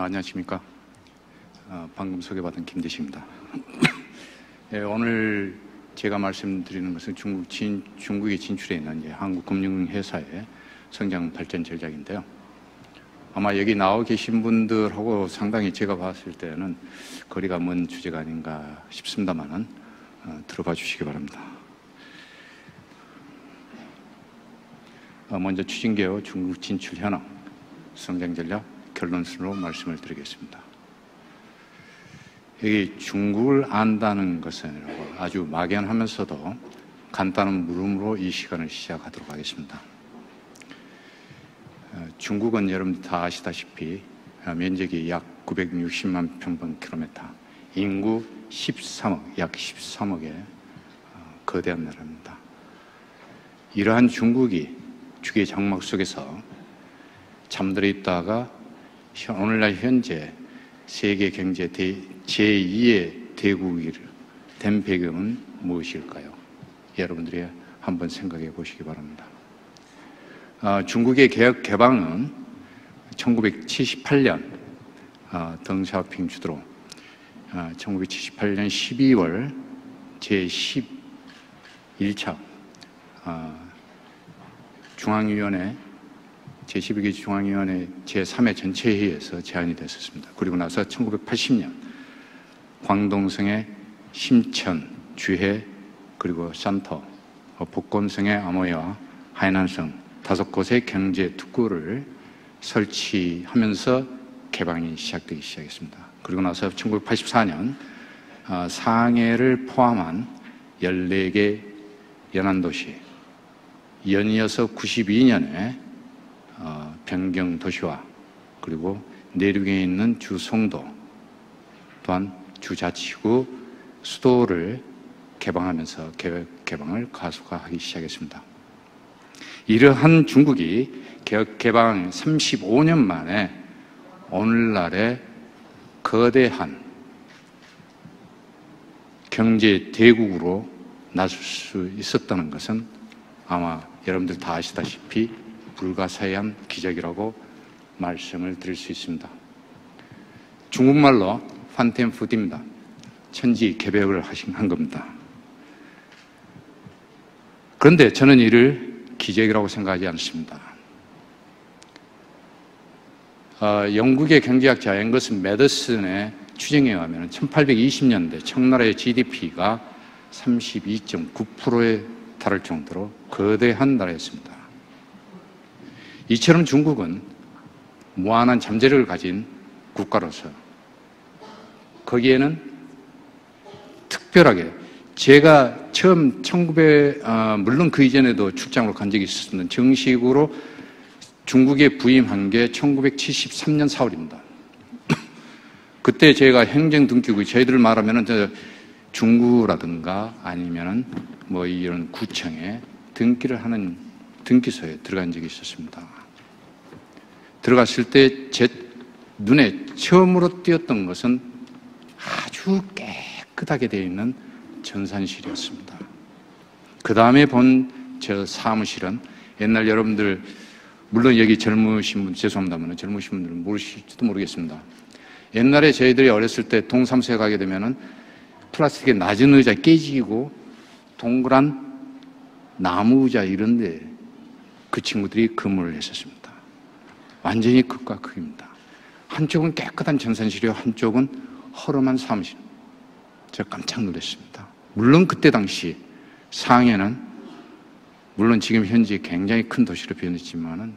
안녕하십니까. 방금 소개받은 김대식입니다. 예, 오늘 제가 말씀드리는 것은 중국에 진출해 있는 한국금융회사의 성장 발전 전략인데요. 아마 여기 나와 계신 분들하고 상당히 제가 봤을 때는 거리가 먼 주제가 아닌가 싶습니다만은 들어봐 주시기 바랍니다. 먼저 추진개요 중국 진출 현황, 성장 전략, 결론순으로 말씀을 드리겠습니다. 여기 중국을 안다는 것은 아주 막연하면서도 간단한 물음으로 이 시간을 시작하도록 하겠습니다. 중국은 여러분 다 아시다시피 면적이 약 960만 평방킬로미터, 인구 13억, 약 13억의 거대한 나라입니다. 이러한 중국이 주기의 장막 속에서 잠들어 있다가 오늘날 현재 세계 경제 제2의 대국이 된 배경은 무엇일까요? 여러분들이 한번 생각해 보시기 바랍니다. 중국의 개혁 개방은 1978년 덩샤오핑 주도로 1978년 12월 제11차 중앙위원회 제11기 중앙위원회 제3회 전체회의에서 제안이 됐었습니다. 그리고 나서 1980년 광동성의 심천, 주해, 그리고 샨터, 복건성의 아모이와 하이난성 5곳의 경제 특구를 설치하면서 개방이 시작되기 시작했습니다. 그리고 나서 1984년 상해를 포함한 14개 연안도시, 연이어서 92년에 변경 도시와 그리고 내륙에 있는 주송도 또한 주자치구 수도를 개방하면서 개방을 가속화하기 시작했습니다. 이러한 중국이 개혁 개방 35년 만에 오늘날의 거대한 경제 대국으로 나설 수 있었다는 것은 아마 여러분들 다 아시다시피 불가사의한 기적이라고 말씀을 드릴 수 있습니다. 중국말로 판텐푸드입니다. 천지개벽을 한 겁니다. 그런데 저는 이를 기적이라고 생각하지 않습니다. 영국의 경제학자 앵거스 매더슨의 추정에 의하면 1820년대 청나라의 GDP가 32.9%에 달할 정도로 거대한 나라였습니다. 이처럼 중국은 무한한 잠재력을 가진 국가로서 거기에는 특별하게 제가 처음 물론 그 이전에도 출장으로 간 적이 있었는데 정식으로 중국에 부임한 게 1973년 4월입니다. 그때 제가 행정 등기구, 저희들 말하면은 중구라든가 아니면은 뭐 이런 구청에 등기를 하는 등기소에 들어간 적이 있었습니다. 들어갔을 때 제 눈에 처음으로 띄었던 것은 아주 깨끗하게 되어 있는 전산실이었습니다. 그 다음에 본 저 사무실은 옛날 여러분들 물론 여기 젊으신 분 죄송합니다만 젊으신 분들은 모르실지도 모르겠습니다. 옛날에 저희들이 어렸을 때 동사무소에 가게 되면은 플라스틱의 낮은 의자 깨지고 동그란 나무 의자 이런데 그 친구들이 근무를 했었습니다. 완전히 극과 극입니다. 한쪽은 깨끗한 전산실이요, 한쪽은 허름한 사무실. 제가 깜짝 놀랐습니다. 물론 그때 당시 상해는 물론 지금 현재 굉장히 큰 도시로 변했지만은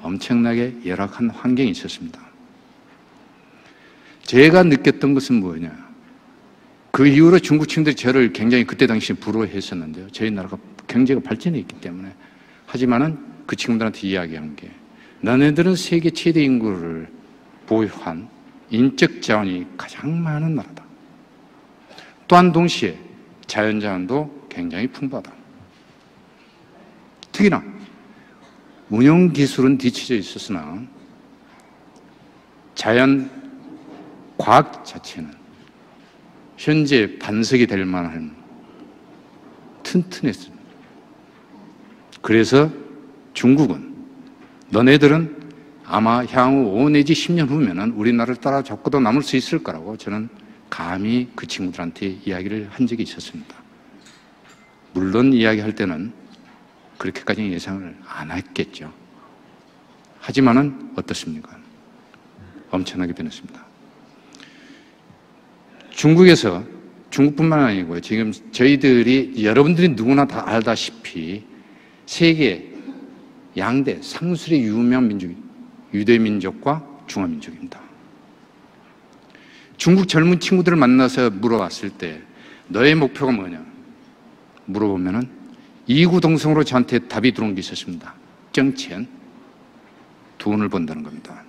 엄청나게 열악한 환경이 있었습니다. 제가 느꼈던 것은 뭐냐? 그 이후로 중국 친구들이 저를 굉장히 그때 당시 부러워했었는데요. 저희 나라가 경제가 발전해 있기 때문에. 하지만은 그 친구들한테 이야기한 게 너네들은 세계 최대 인구를 보유한 인적 자원이 가장 많은 나라다. 또한 동시에 자연자원도 굉장히 풍부하다. 특히나 운용 기술은 뒤처져 있었으나 자연 과학 자체는 현재 반석이 될 만한 튼튼했습니다. 그래서 중국은 너네들은 아마 향후 5 내지 10년 후면은 우리나라를 따라잡고도 남을 수 있을 거라고 저는 감히 그 친구들한테 이야기를 한 적이 있었습니다. 물론 이야기할 때는 그렇게까지 예상을 안 했겠죠. 하지만은 어떻습니까? 엄청나게 변했습니다. 중국에서, 중국뿐만 아니고 지금 저희들이, 여러분들이 누구나 다 알다시피 세계 양대 상술의 유명한 민족이 유대민족과 중화민족입니다. 중국 젊은 친구들을 만나서 물어봤을 때 너의 목표가 뭐냐 물어보면은 이구동성으로 저한테 답이 들어온 게 있었습니다. 정치엔 돈을 번다는 겁니다.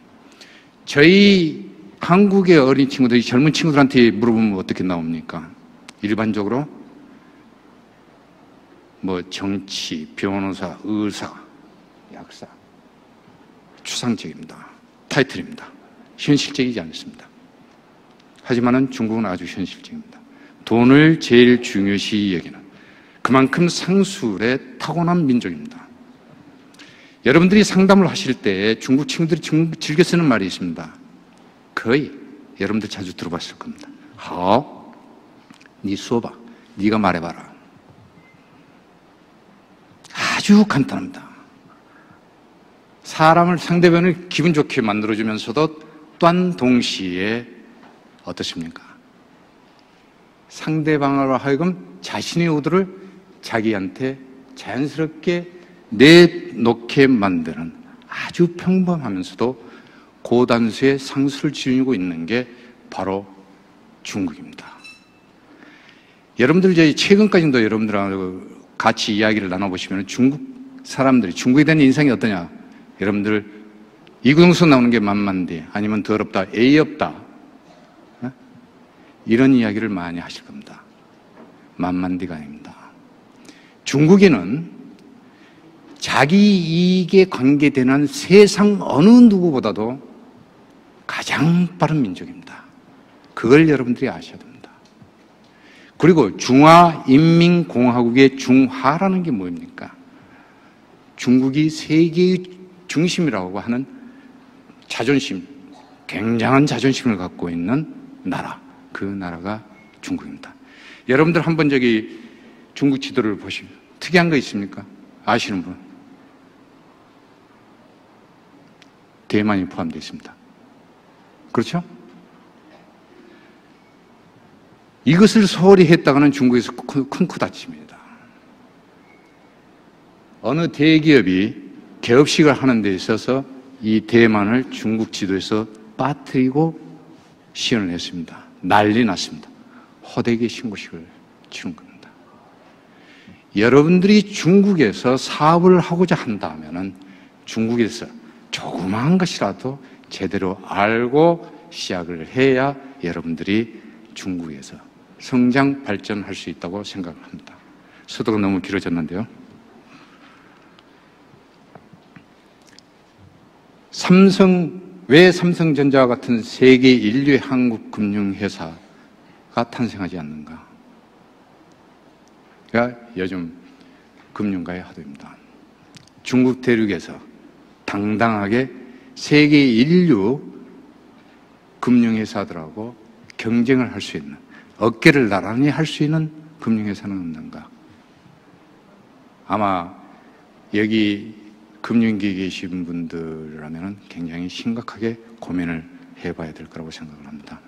저희 한국의 어린 친구들이 젊은 친구들한테 물어보면 어떻게 나옵니까? 일반적으로 뭐 정치, 변호사, 의사, 약사, 추상적입니다. 타이틀입니다. 현실적이지 않습니다. 하지만은 중국은 아주 현실적입니다. 돈을 제일 중요시 여기는 그만큼 상술에 타고난 민족입니다. 여러분들이 상담을 하실 때 중국 친구들이 즐겨 쓰는 말이 있습니다. 거의 여러분들 자주 들어봤을 겁니다. 하오, 니 수어봐, 니가 말해봐라. 아주 간단합니다. 사람을, 상대방을 기분 좋게 만들어주면서도 또한 동시에 어떻습니까? 상대방으로 하여금 자신의 의도를 자기한테 자연스럽게 내놓게 만드는 아주 평범하면서도 고단수의 상술을 지니고 있는 게 바로 중국입니다. 여러분들 저희 최근까지도 여러분들하고 같이 이야기를 나눠보시면 중국 사람들이 중국에 대한 인상이 어떠냐? 여러분들 이구동성 나오는 게 만만디 아니면 더럽다, 예의 없다, 이런 이야기를 많이 하실 겁니다. 만만디가 아닙니다. 중국인은 자기 이익에 관계되는 세상 어느 누구보다도 가장 빠른 민족입니다. 그걸 여러분들이 아셔야 됩니다. 그리고 중화인민공화국의 중화라는 게 뭡니까? 중국이 세계의 중심이라고 하는 자존심, 굉장한 자존심을 갖고 있는 나라, 그 나라가 중국입니다. 여러분들 한번 저기 중국 지도를 보시면 특이한 거 있습니까? 아시는 분? 대만이 포함되어 있습니다. 그렇죠? 이것을 소홀히 했다가는 중국에서 큰 코다칩니다. 어느 대기업이 개업식을 하는 데 있어서 이 대만을 중국 지도에서 빠뜨리고 시연을 했습니다. 난리 났습니다. 호되게 신고식을 치른 겁니다. 여러분들이 중국에서 사업을 하고자 한다면은 중국에서 조그마한 것이라도 제대로 알고 시작을 해야 여러분들이 중국에서 성장, 발전할 수 있다고 생각을 합니다. 수도가 너무 길어졌는데요. 왜 삼성전자와 같은 세계 인류의 한국 금융회사가 탄생하지 않는가? 가 요즘 금융가의 화두입니다. 중국 대륙에서 당당하게 세계 인류 금융회사들하고 경쟁을 할 수 있는, 어깨를 나란히 할 수 있는 금융회사는 없는가? 아마 여기 금융계에 계신 분들이라면 굉장히 심각하게 고민을 해봐야 될 거라고 생각을 합니다.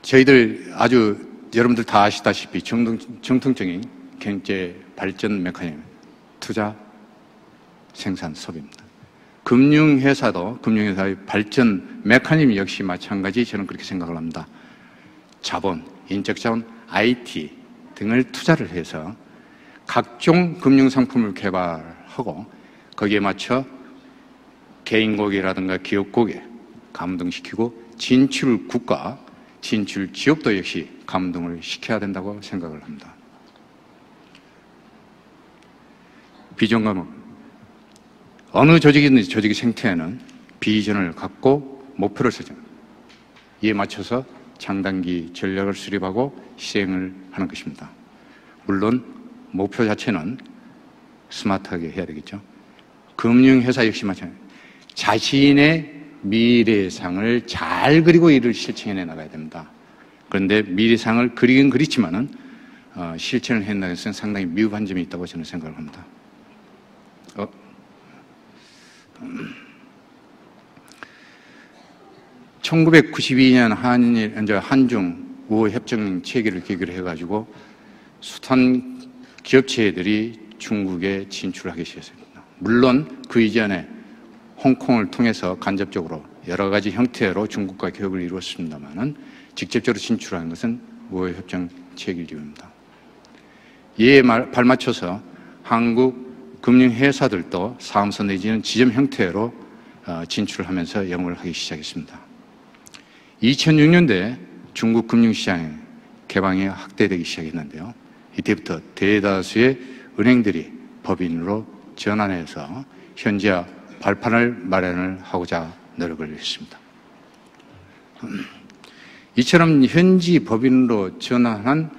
저희들 아주 여러분들 다 아시다시피 정통적인 경제 발전 메커니즘, 투자, 생산, 소비입니다. 금융회사도 금융회사의 발전 메커니즘 역시 마찬가지 저는 그렇게 생각을 합니다. 자본, 인적자본, IT 등을 투자를 해서 각종 금융상품을 개발하고 거기에 맞춰 개인 고객이라든가 기업 고객 감동시키고 진출 국가, 진출 지역도 역시 감동을 시켜야 된다고 생각을 합니다. 비전 과목. 어느 조직이든지 조직의 생태에는 비전을 갖고 목표를 설정, 이에 맞춰서 장단기 전략을 수립하고 시행을 하는 것입니다. 물론 목표 자체는 스마트하게 해야 되겠죠. 금융회사 역시 마찬가지입니다. 자신의 미래상을 잘 그리고 이를 실천해 나가야 됩니다. 그런데 미래상을 그리긴 그렇지만은 실천을 해나가는 것은 상당히 미흡한 점이 있다고 저는 생각을 합니다. 1992년 한중 우호 협정 체결을 계기로 해가지고 숱한 기업체들이 중국에 진출하기 시작했습니다. 물론 그 이전에 홍콩을 통해서 간접적으로 여러 가지 형태로 중국과 교역을 이루었습니다만은 직접적으로 진출한 것은 우호 협정 체결 이후입니다. 이에 발맞춰서 한국 금융회사들도 사무소 내지는 지점 형태로 진출을 하면서 영업을 하기 시작했습니다. 2006년대 중국 금융시장의 개방이 확대되기 시작했는데요. 이때부터 대다수의 은행들이 법인으로 전환해서 현지화 발판을 마련을 하고자 노력을 했습니다. 이처럼 현지 법인으로 전환한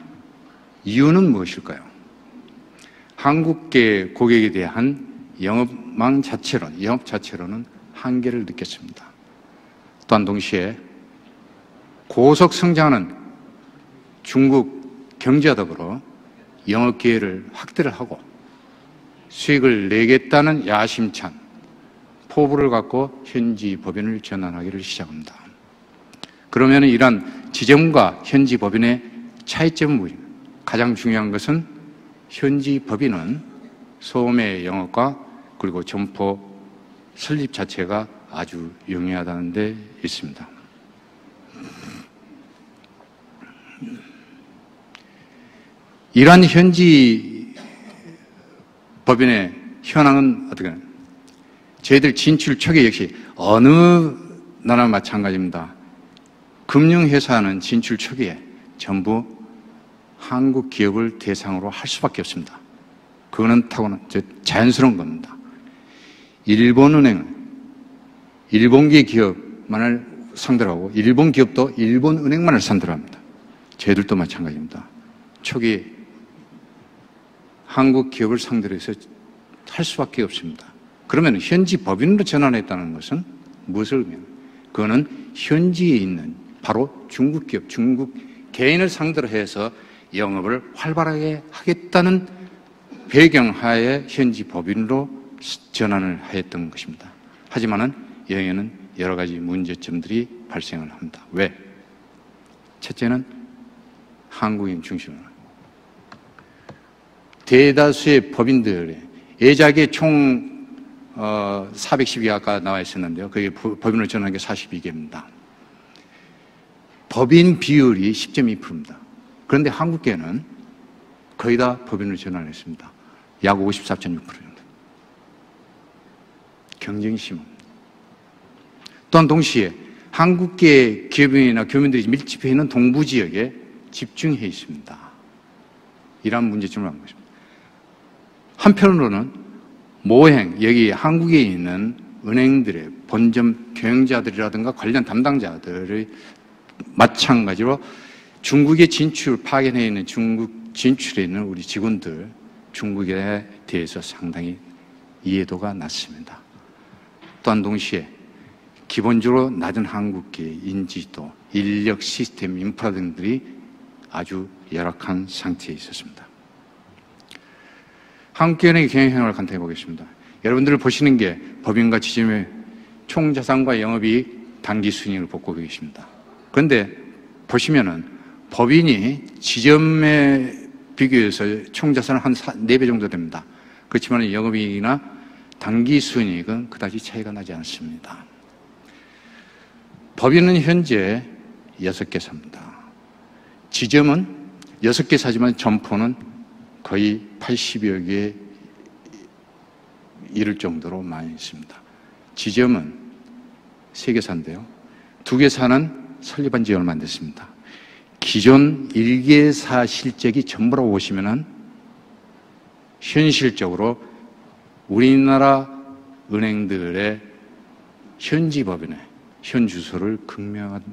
이유는 무엇일까요? 한국계 고객에 대한 영업 자체로는 한계를 느꼈습니다. 또한 동시에 고속 성장하는 중국 경제와 더불어 영업 기회를 확대를 하고 수익을 내겠다는 야심찬 포부를 갖고 현지 법인을 전환하기를 시작합니다. 그러면 이러한 지점과 현지 법인의 차이점은 무엇입니까? 가장 중요한 것은 현지 법인은 소매 영업과 그리고 점포 설립 자체가 아주 용이하다는 데 있습니다. 이러한 현지 법인의 현황은 어떻게 하나요? 저희들 진출 초기 역시 어느 나라 마찬가지입니다. 금융회사는 진출 초기에 전부 한국 기업을 대상으로 할 수밖에 없습니다. 그거는 자연스러운 겁니다. 일본은행은 일본계 기업만을 상대로 하고 일본 기업도 일본 은행만을 상대로 합니다. 저희들도 마찬가지입니다. 초기 한국 기업을 상대로 해서 할 수밖에 없습니다. 그러면 현지 법인으로 전환했다는 것은 무엇을 의미합니까? 그거는 현지에 있는 바로 중국 기업, 중국 개인을 상대로 해서 영업을 활발하게 하겠다는 배경하에 현지 법인으로 전환을 하였던 것입니다. 하지만은 여기에는 여러 가지 문제점들이 발생을 합니다. 왜? 첫째는 한국인 중심으로 대다수의 법인들의 예작에 총 412개 아까 나와 있었는데요. 그게 법인으로 전환한 게 42개입니다. 법인 비율이 10.2%입니다. 그런데 한국계는 거의 다 법인으로 전환했습니다. 약 54.6% 정도. 경쟁이 심합니다. 또한 동시에 한국계 기업인이나 교민들이 밀집해 있는 동부 지역에 집중해 있습니다. 이러한 문제점을 갖고 있습니다. 한편으로는 모행, 여기 한국에 있는 은행들의 본점 경영자들이라든가 관련 담당자들의 마찬가지로 중국에 파견해 있는 중국 진출해 있는 우리 직원들, 중국에 대해서 상당히 이해도가 낮습니다. 또한 동시에 기본적으로 낮은 한국계의 인지도, 인력, 시스템, 인프라 등들이 아주 열악한 상태에 있었습니다. 한국은행의 경영형을 간단히 보겠습니다. 여러분들 보시는 게 법인과 지점의 총자산과 영업이익 단기 순이익을 보고 계십니다. 그런데 보시면은 법인이 지점에 비교해서 총자산은 한 4배 정도 됩니다. 그렇지만 영업이익이나 단기 순이익은 그다지 차이가 나지 않습니다. 법인은 현재 6개 삽니다. 지점은 6개 사지만 점포는 거의 80여 개에 이를 정도로 많이 있습니다. 지점은 3개 사인데요. 2개 사는 설립한 지 얼마 안 됐습니다. 기존 1개사 실적이 전부라고 보시면은 현실적으로 우리나라 은행들의 현지 법인의 현 주소를 극명하게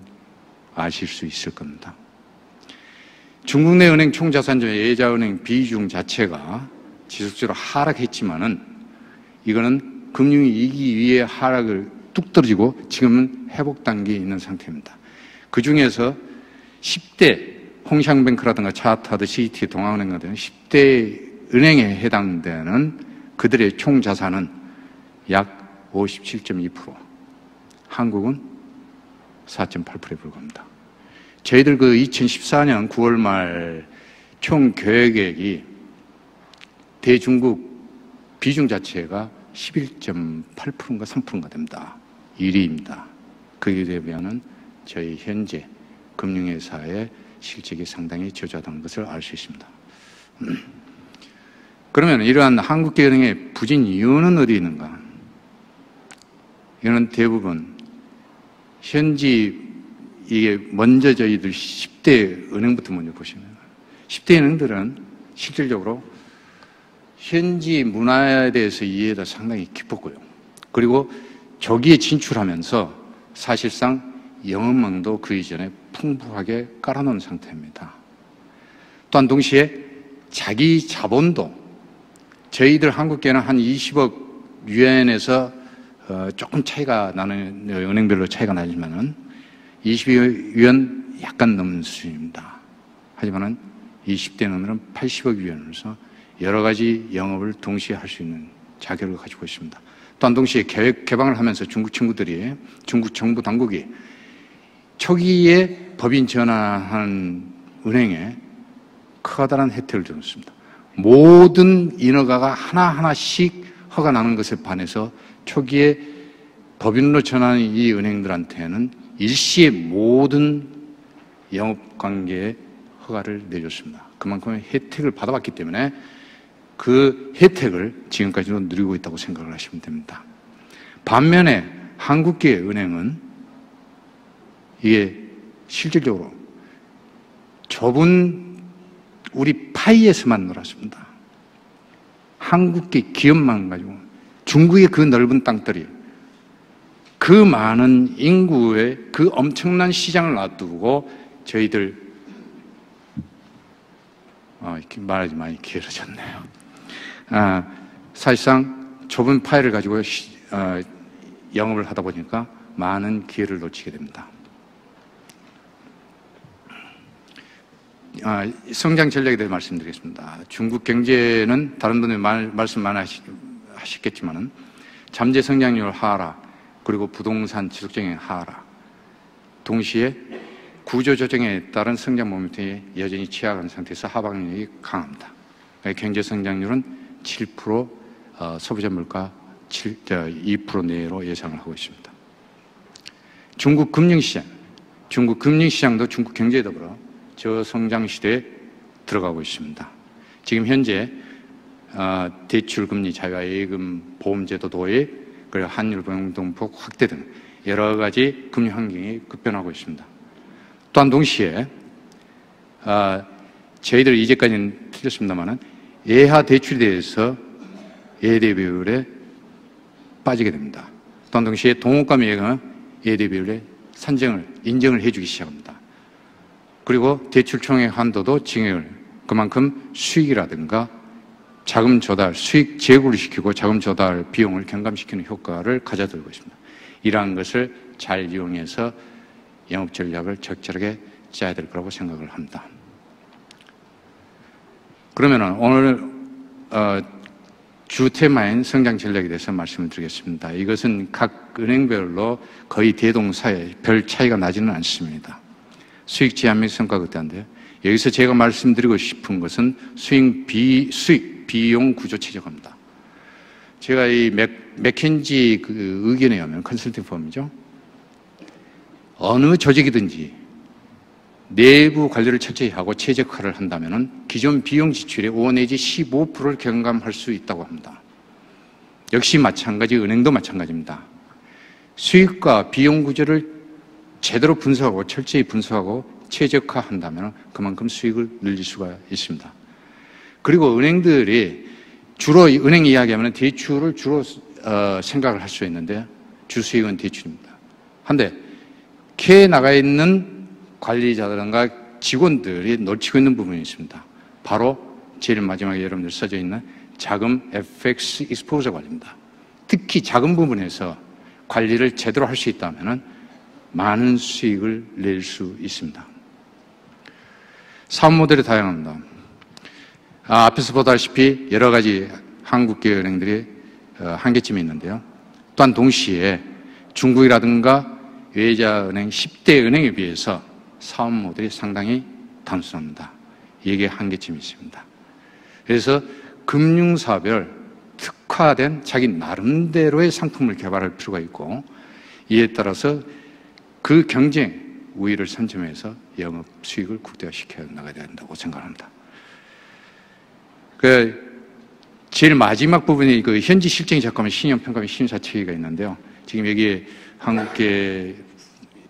아실 수 있을 겁니다. 중국 내 은행 총자산 중 예자은행 비중 자체가 지속적으로 하락했지만은 이거는 금융위기 위에 하락을 뚝 떨어지고 지금은 회복 단계에 있는 상태입니다. 그 중에서 10대 홍샹뱅크라든가 차타드, CT, 동아은행 같은 10대 은행에 해당되는 그들의 총 자산은 약 57.2%, 한국은 4.8%에 불과합니다. 저희들 그 2014년 9월 말 총 교역액이 대중국 비중 자체가 11.8%인가 3%인가 됩니다. 1위입니다. 그에 대비하면 저희 현재 금융회사의 실적이 상당히 저조하다는 것을 알 수 있습니다. 그러면 이러한 한국계은행의 부진 이유는 어디 있는가? 이는 대부분 현지 이게 먼저 저희들 10대 은행부터 먼저 보시면 10대 은행들은 실질적으로 현지 문화에 대해서 이해가 상당히 깊었고요. 그리고 저기에 진출하면서 사실상 영업망도 그 이전에 풍부하게 깔아놓은 상태입니다. 또한 동시에 자기 자본도 저희들 한국계는 한 20억 유엔에서 조금 차이가 나는 은행별로 차이가 나지만은 20억 유엔 약간 넘는 수준입니다. 하지만은 20대 은행은 80억 유엔으로서 여러 가지 영업을 동시에 할 수 있는 자격을 가지고 있습니다. 또한 동시에 개방을 하면서 중국 친구들이 중국 정부 당국이 초기에 법인 전환한 은행에 커다란 혜택을 줬습니다. 모든 인허가가 하나하나씩 허가 나는 것에 반해서 초기에 법인으로 전환한 이 은행들한테는 일시에 모든 영업관계에 허가를 내줬습니다. 그만큼의 혜택을 받아봤기 때문에 그 혜택을 지금까지도 누리고 있다고 생각을 하시면 됩니다. 반면에 한국계 은행은 이게 실질적으로 좁은 우리 파이에서만 놀았습니다. 한국계 기업만 가지고 중국의 그 넓은 땅들이 그 많은 인구의 그 엄청난 시장을 놔두고 저희들 말하지 많이 길어졌네요. 사실상 좁은 파일을 가지고 영업을 하다 보니까 많은 기회를 놓치게 됩니다. 성장 전략에 대해 말씀드리겠습니다. 중국 경제는 다른 분들이 말씀 많이 하셨겠지만은 잠재 성장률 하락, 그리고 부동산 지속적인 하락, 동시에 구조조정에 따른 성장 모멘텀이 여전히 취약한 상태에서 하방력이 강합니다. 경제 성장률은 7%, 소비자 물가 2% 내로 예상을 하고 있습니다. 중국 금융시장도 중국 경제에 더불어 저성장 시대에 들어가고 있습니다. 지금 현재 대출금리 자유화 예금 보험제도 도입, 그리고 환율 변동폭 확대 등 여러 가지 금융 환경이 급변하고 있습니다. 또한 동시에 저희들 이제까지는 틀렸습니다만은 예하 대출에 대해서 예대 비율에 빠지게 됩니다. 또한 동시에 동호감 예금은 예대 비율에 인정을 해주기 시작합니다. 그리고 대출 총액 한도도 증액을 그만큼 수익이라든가 자금 조달, 수익 제고를 시키고 자금 조달 비용을 경감시키는 효과를 가져들고 있습니다. 이러한 것을 잘 이용해서 영업 전략을 적절하게 짜야 될 거라고 생각을 합니다. 그러면은 오늘 주 테마인 성장 전략에 대해서 말씀을 드리겠습니다. 이것은 각 은행별로 거의 대동사에 별 차이가 나지는 않습니다. 수익 제한 및 성과 극대화인데요. 여기서 제가 말씀드리고 싶은 것은 수익 비용 구조 최적화입니다. 제가 이 맥킨지 그 의견에 의하면 컨설팅 펌이죠. 어느 조직이든지 내부 관리를 철저히 하고 최적화를 한다면 기존 비용 지출의 5 내지 15%를 경감할 수 있다고 합니다. 역시 마찬가지 은행도 마찬가지입니다. 수익과 비용 구조를 제대로 분석하고 철저히 분석하고 최적화한다면 그만큼 수익을 늘릴 수가 있습니다. 그리고 은행들이 주로 은행 이야기하면 대출을 주로 생각을 할 수 있는데 주수익은 대출입니다. 한데 캐에 나가 있는 관리자들과 직원들이 놓치고 있는 부분이 있습니다. 바로 제일 마지막에 여러분들 써져 있는 자금 FX 익스포저 관리입니다. 특히 작은 부분에서 관리를 제대로 할 수 있다면 많은 수익을 낼 수 있습니다. 사업 모델이 다양합니다. 앞에서 보다시피 여러 가지 한국계 은행들이 한계점이 있는데요. 또한 동시에 중국이라든가 외자은행 10대 은행에 비해서 사업 모델이 상당히 단순합니다. 이게 한계점이 있습니다. 그래서 금융사별 특화된 자기 나름대로의 상품을 개발할 필요가 있고, 이에 따라서 그 경쟁 우위를 선점해서 영업 수익을 극대화시켜 나가야 된다고 생각합니다. 제일 마지막 부분이 그 현지 실정이 작가면 신용평가 심사 체계가 있는데요. 지금 여기에 한국계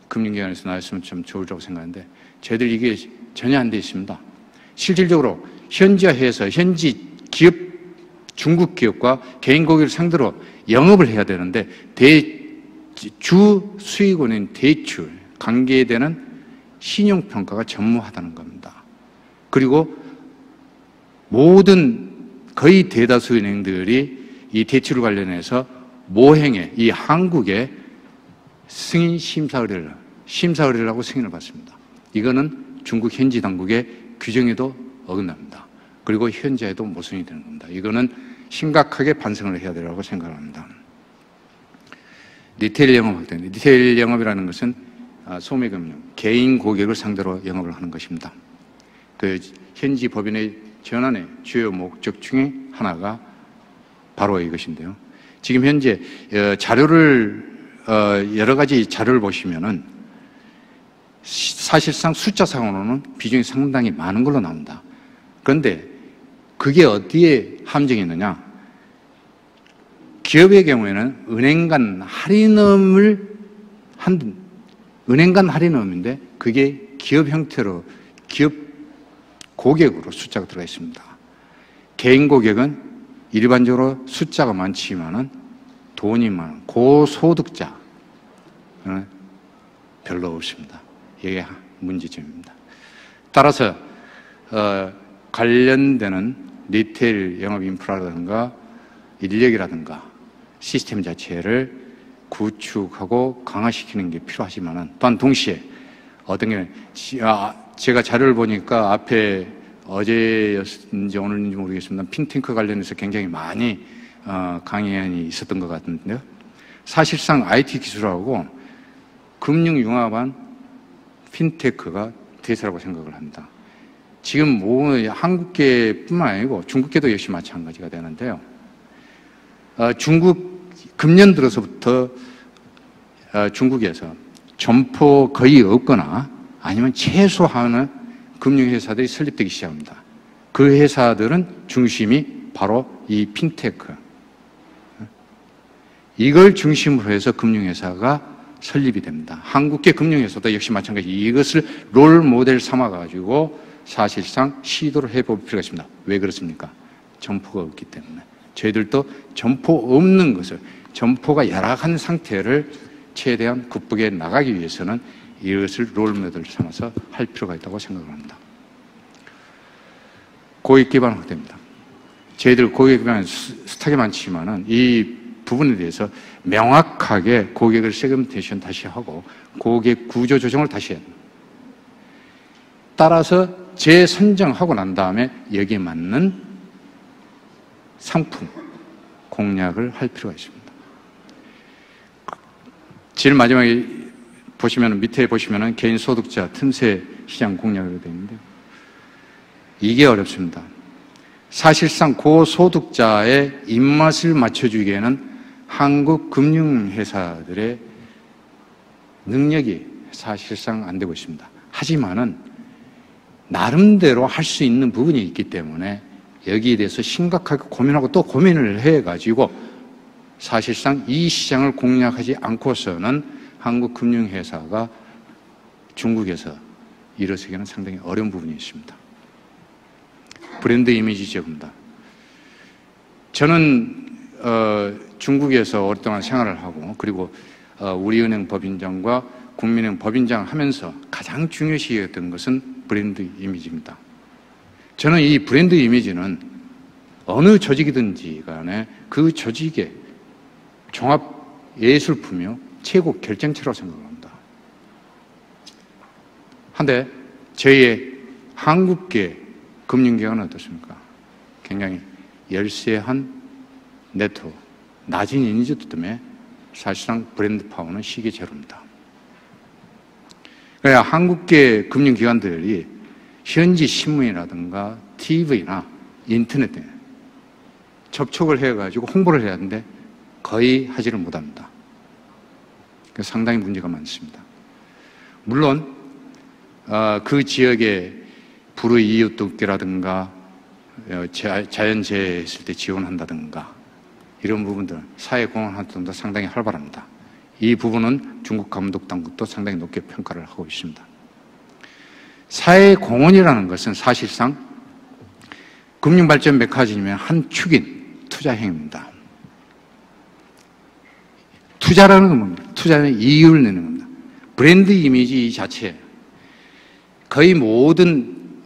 금융기관에서 나왔으면 좀 좋으라고 생각하는데, 저희들 이게 전혀 안 돼 있습니다. 실질적으로 현지화해서 현지 기업, 중국 기업과 개인 고객을 상대로 영업을 해야 되는데, 주 수익원인 대출, 관계되는 신용평가가 전무하다는 겁니다. 그리고 거의 대다수 은행들이 이 대출을 관련해서 모행에 이 한국의 승인 심사 의뢰를 하고 승인을 받습니다. 이거는 중국 현지 당국의 규정에도 어긋납니다. 그리고 현지에도 모순이 되는 겁니다. 이거는 심각하게 반성을 해야 되라고 생각합니다. 리테일 영업 확대. 리테일 영업이라는 것은 소매금융, 개인 고객을 상대로 영업을 하는 것입니다. 그 현지 법인의 전환의 주요 목적 중에 하나가 바로 이것인데요. 지금 현재 여러 가지 자료를 보시면은 사실상 숫자상으로는 비중이 상당히 많은 걸로 나옵니다. 그런데 그게 어디에 함정이 있느냐? 기업의 경우에는 은행 간 할인음인데 그게 기업 형태로 기업 고객으로 숫자가 들어가 있습니다. 개인 고객은 일반적으로 숫자가 많지만은 돈이 많은 고소득자는 별로 없습니다. 이게 문제점입니다. 따라서 관련되는 리테일 영업 인프라라든가 인력이라든가 시스템 자체를 구축하고 강화시키는 게 필요하지만은, 또한 동시에 어떤 게 제가 자료를 보니까 앞에 어제였는지 오늘인지 모르겠습니다. 핀테크 관련해서 굉장히 많이 강연이 있었던 것 같은데요. 사실상 IT 기술하고 금융융합한 핀테크가 대세라고 생각을 합니다. 지금 한국계뿐만 아니고 중국계도 역시 마찬가지가 되는데요. 금년 들어서부터 중국에서 점포 거의 없거나 아니면 최소한의 금융회사들이 설립되기 시작합니다. 그 회사들은 중심이 바로 이 핀테크. 이걸 중심으로 해서 금융회사가 설립이 됩니다. 한국계 금융회사도 역시 마찬가지. 이것을 롤 모델 삼아가지고 사실상 시도를 해볼 필요가 있습니다. 왜 그렇습니까? 점포가 없기 때문에. 저희들도 점포 없는 것을, 점포가 열악한 상태를 최대한 극복해 나가기 위해서는 이것을 롤모델 삼아서 할 필요가 있다고 생각을 합니다. 고객 기반 확대입니다. 저희들 고객 기반 스탁이 많지만은 이 부분에 대해서 명확하게 고객을 세그멘테이션 다시 하고 고객 구조 조정을 다시 해야 됩니다. 따라서 재선정하고 난 다음에 여기에 맞는 상품 공략을 할 필요가 있습니다. 제일 마지막에 보시면, 밑에 보시면 개인 소득자 틈새 시장 공략으로 되어 있는데요. 이게 어렵습니다. 사실상 고소득자의 입맛을 맞춰주기에는 한국 금융회사들의 능력이 사실상 안 되고 있습니다. 하지만은 나름대로 할 수 있는 부분이 있기 때문에 여기에 대해서 심각하게 고민하고 또 고민을 해가지고 사실상 이 시장을 공략하지 않고서는 한국 금융회사가 중국에서 일어서기는 상당히 어려운 부분이 있습니다. 브랜드 이미지 제고입니다. 저는 중국에서 오랫동안 생활을 하고, 그리고 우리은행 법인장과 국민은행 법인장 하면서 가장 중요시 여겼던 것은 브랜드 이미지입니다. 저는 이 브랜드 이미지는 어느 조직이든지 간에 그 조직의 종합 예술품이요 최고 결정체라고 생각합니다. 한데 저희의 한국계 금융기관은 어떻습니까? 굉장히 열세한 네트워크, 낮은 인지도 때문에 사실상 브랜드 파워는 시계 제로입니다. 그래야 한국계 금융기관들이 현지 신문이라든가 TV나 인터넷에 접촉을 해가지고 홍보를 해야 하는데 거의 하지를 못합니다. 상당히 문제가 많습니다. 물론 그 지역에 불우이웃돕기라든가 자연재해 있을 때 지원한다든가 이런 부분들 사회공헌 활동도 상당히 활발합니다. 이 부분은 중국 감독당국도 상당히 높게 평가를 하고 있습니다. 사회공헌이라는 것은 사실상 금융발전 메커니즘의 한 축인 투자행위입니다. 투자라는 건 뭡니까? 투자는 이익을 내는 겁니다. 브랜드 이미지 자체 거의 모든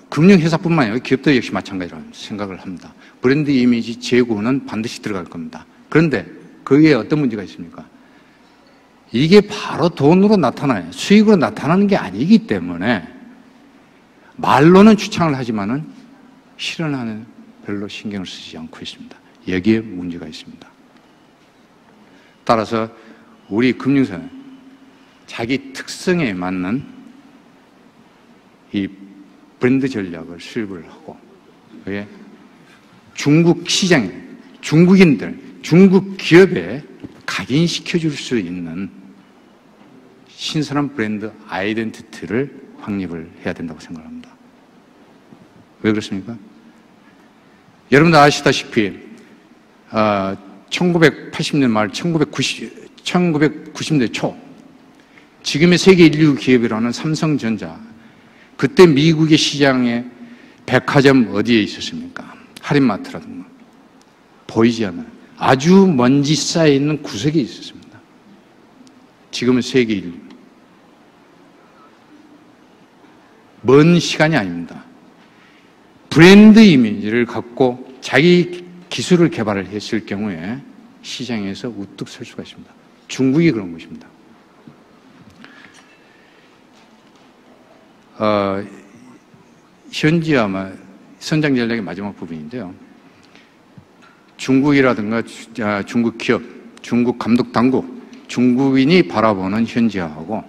금융회사뿐만 아니라 기업도 역시 마찬가지라고 생각을 합니다. 브랜드 이미지 제고는 반드시 들어갈 겁니다. 그런데 거기에 어떤 문제가 있습니까? 이게 바로 돈으로 나타나요. 수익으로 나타나는 게 아니기 때문에 말로는 추창을 하지만은 실현하는 별로 신경을 쓰지 않고 있습니다. 여기에 문제가 있습니다. 따라서 우리 금융사는 자기 특성에 맞는 이 브랜드 전략을 수립을 하고 그게 중국 시장에 중국인들, 중국 기업에 각인시켜줄 수 있는 신선한 브랜드 아이덴티티를 확립을 해야 된다고 생각합니다. 왜 그렇습니까? 여러분들 아시다시피 1980년 말 1990년대 초 지금의 세계 인류 기업이라는 삼성전자 그때 미국의 시장에 백화점 어디에 있었습니까? 할인마트라든가 보이지 않는 아주 먼지 쌓여있는 구석에 있었습니다. 지금은 세계 인류 먼 시간이 아닙니다. 브랜드 이미지를 갖고 자기 기술을 개발을 했을 경우에 시장에서 우뚝 설 수가 있습니다. 중국이 그런 것입니다. 현지 아마 선장 전략의 마지막 부분인데요. 중국이라든가 중국 기업, 중국 감독 당국, 중국인이 바라보는 현지화하고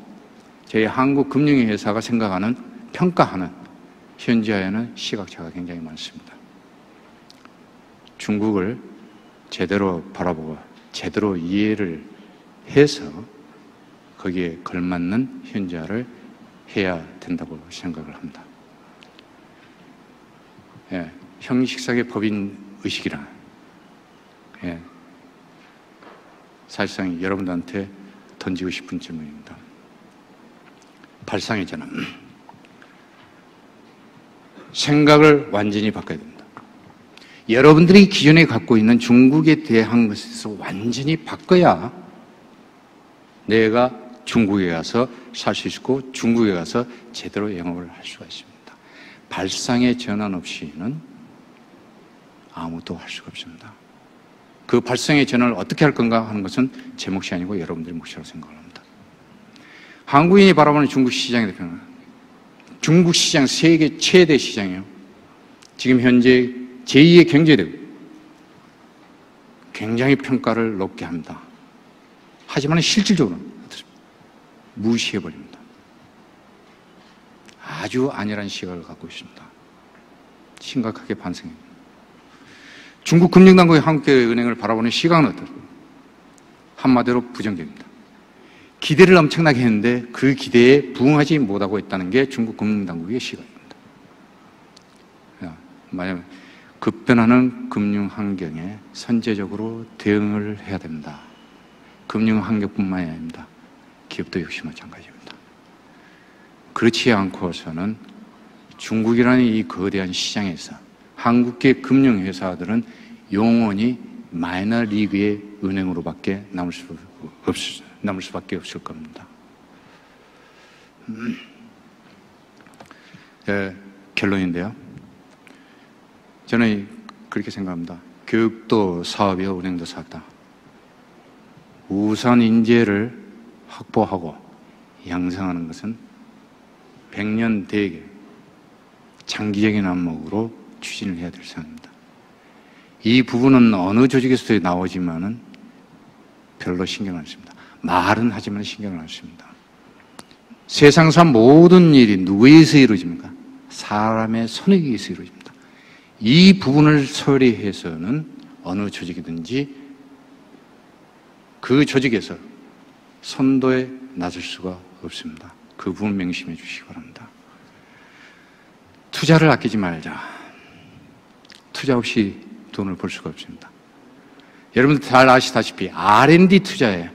저희 한국 금융회사가 생각하는 평가하는 현지화에는 시각차가 굉장히 많습니다. 중국을 제대로 바라보고 제대로 이해를 해서 거기에 걸맞는 현지화를 해야 된다고 생각을 합니다. 예, 형식상의 법인 의식이란 사실상 여러분들한테 던지고 싶은 질문입니다. 발상의 전환. 생각을 완전히 바꿔야 됩니다. 여러분들이 기존에 갖고 있는 중국에 대한 것에서 완전히 바꿔야 내가 중국에 가서 살 수 있고 중국에 가서 제대로 영업을 할 수가 있습니다. 발상의 전환 없이는 아무도 할 수가 없습니다. 그 발상의 전환을 어떻게 할 건가 하는 것은 제 몫이 아니고 여러분들의 몫이라고 생각을 합니다. 한국인이 바라보는 중국 시장에 대해서는 중국 시장 세계 최대 시장이에요. 지금 현재 제2의 경제대국. 굉장히 평가를 높게 합니다. 하지만 실질적으로는 무시해버립니다. 아주 안일한 시각을 갖고 있습니다. 심각하게 반성합니다. 중국 금융당국이 한국은행을 바라보는 시각은 어떻습니까? 한마디로 부정적입니다. 기대를 엄청나게 했는데 그 기대에 부응하지 못하고 있다는 게 중국 금융당국의 시각입니다. 만약 급변하는 금융 환경에 선제적으로 대응을 해야 됩니다. 금융 환경뿐만이 아닙니다. 기업도 역시 마찬가지입니다. 그렇지 않고서는 중국이라는 이 거대한 시장에서 한국계 금융회사들은 영원히 마이너 리그의 은행으로밖에 남을 수밖에 없을 겁니다. 결론인데요. 저는 그렇게 생각합니다. 교육도 사업이요, 은행도 사업다. 우선 인재를 확보하고 양성하는 것은 100년 대계 장기적인 안목으로 추진을 해야 될 사항입니다. 이 부분은 어느 조직에서도 나오지만은 별로 신경을 안 씁니다. 말은 하지만 신경을 안 씁니다. 세상사 모든 일이 누구에 의해서 이루어집니까? 사람의 손에 의해서 이루어집니다. 이 부분을 소홀히 해서는 어느 조직이든지 그 조직에서 선도에 나설 수가 없습니다. 그 부분 명심해 주시기 바랍니다. 투자를 아끼지 말자. 투자 없이 돈을 벌 수가 없습니다. 여러분들 잘 아시다시피 R&D 투자에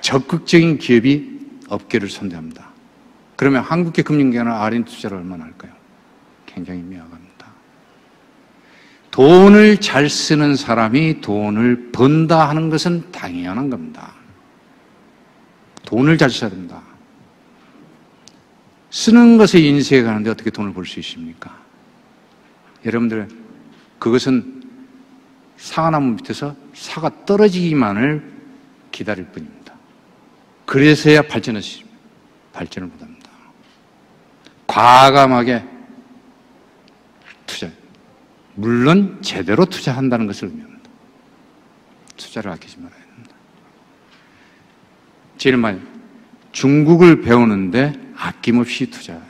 적극적인 기업이 업계를 선도합니다. 그러면 한국계 금융기관은 R&D 투자를 얼마나 할까요? 굉장히 미약합니다. 돈을 잘 쓰는 사람이 돈을 번다 하는 것은 당연한 겁니다. 돈을 잘 써야 됩니다. 쓰는 것에 인쇄해 가는데 어떻게 돈을 벌 수 있습니까? 여러분들, 그것은 사과나무 밑에서 사과 떨어지기만을 기다릴 뿐입니다. 그래서야 발전을 못합니다. 과감하게 투자. 물론 제대로 투자한다는 것을 의미합니다. 투자를 아끼지 말아야 됩니다. 제일 많이 중국을 배우는데 아낌없이 투자해요.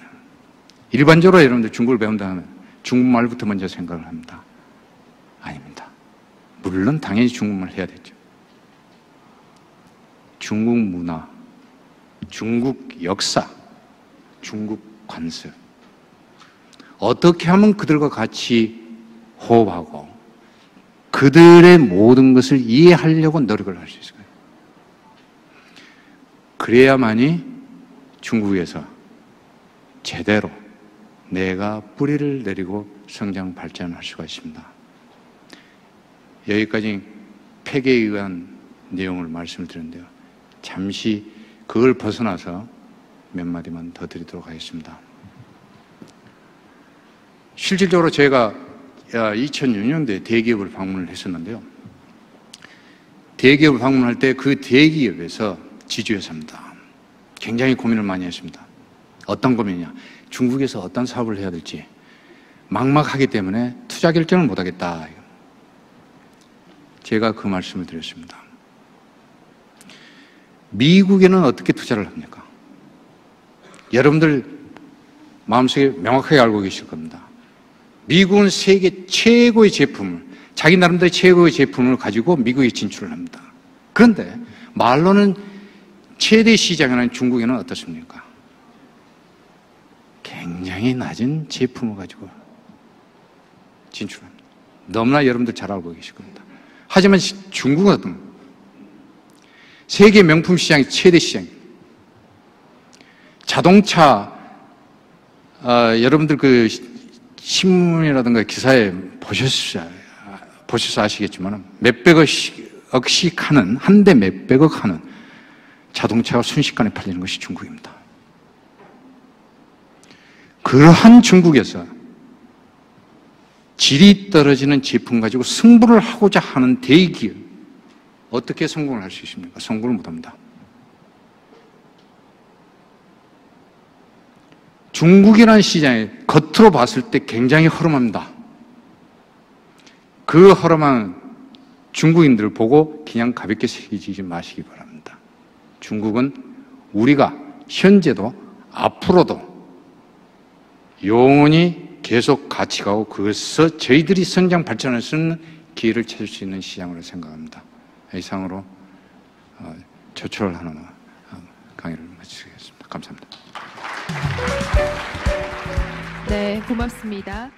일반적으로 여러분들 중국을 배운다 하면 중국말부터 먼저 생각을 합니다. 아닙니다. 물론 당연히 중국말 해야 되죠. 중국 문화, 중국 역사, 중국 관습, 어떻게 하면 그들과 같이 호흡하고 그들의 모든 것을 이해하려고 노력을 할 수 있어요. 그래야만이 중국에서 제대로 내가 뿌리를 내리고 성장 발전할 수가 있습니다. 여기까지 팩에 의한 내용을 말씀을 드렸는데요. 잠시 그걸 벗어나서 몇 마디만 더 드리도록 하겠습니다. 실질적으로 제가 2006년도에 대기업을 방문을 했었는데요. 대기업을 방문할 때 그 대기업에서 지주회사입니다. 굉장히 고민을 많이 했습니다. 어떤 고민이냐? 중국에서 어떤 사업을 해야 될지 막막하기 때문에 투자 결정을 못하겠다. 제가 그 말씀을 드렸습니다. 미국에는 어떻게 투자를 합니까? 여러분들 마음속에 명확하게 알고 계실 겁니다. 미국은 세계 최고의 제품을, 자기 나름대로 최고의 제품을 가지고 미국에 진출을 합니다. 그런데 말로는 최대 시장이라는 중국에는 어떻습니까? 굉장히 낮은 제품을 가지고 진출합니다. 너무나 여러분들 잘 알고 계실 겁니다. 하지만 중국은 어떤 세계 명품 시장이 최대 시장입니다. 자동차, 여러분들 그 신문이라든가 기사에 보셔서 아시겠지만 몇백억씩 하는, 한 대 몇백억 하는 자동차가 순식간에 팔리는 것이 중국입니다. 그러한 중국에서 질이 떨어지는 제품 가지고 승부를 하고자 하는 대기업, 어떻게 성공을 할 수 있습니까? 성공을 못합니다. 중국이라는 시장이 겉으로 봤을 때 굉장히 허름합니다. 그 허름한 중국인들을 보고 그냥 가볍게 새기지 마시기 바랍니다. 중국은 우리가 현재도 앞으로도 영원히 계속 같이 가고 그것에서 저희들이 성장 발전할 수 있는 기회를 찾을 수 있는 시장으로 생각합니다. 이상으로 조촐을 하는 강의를 마치겠습니다. 감사합니다. 네, 고맙습니다.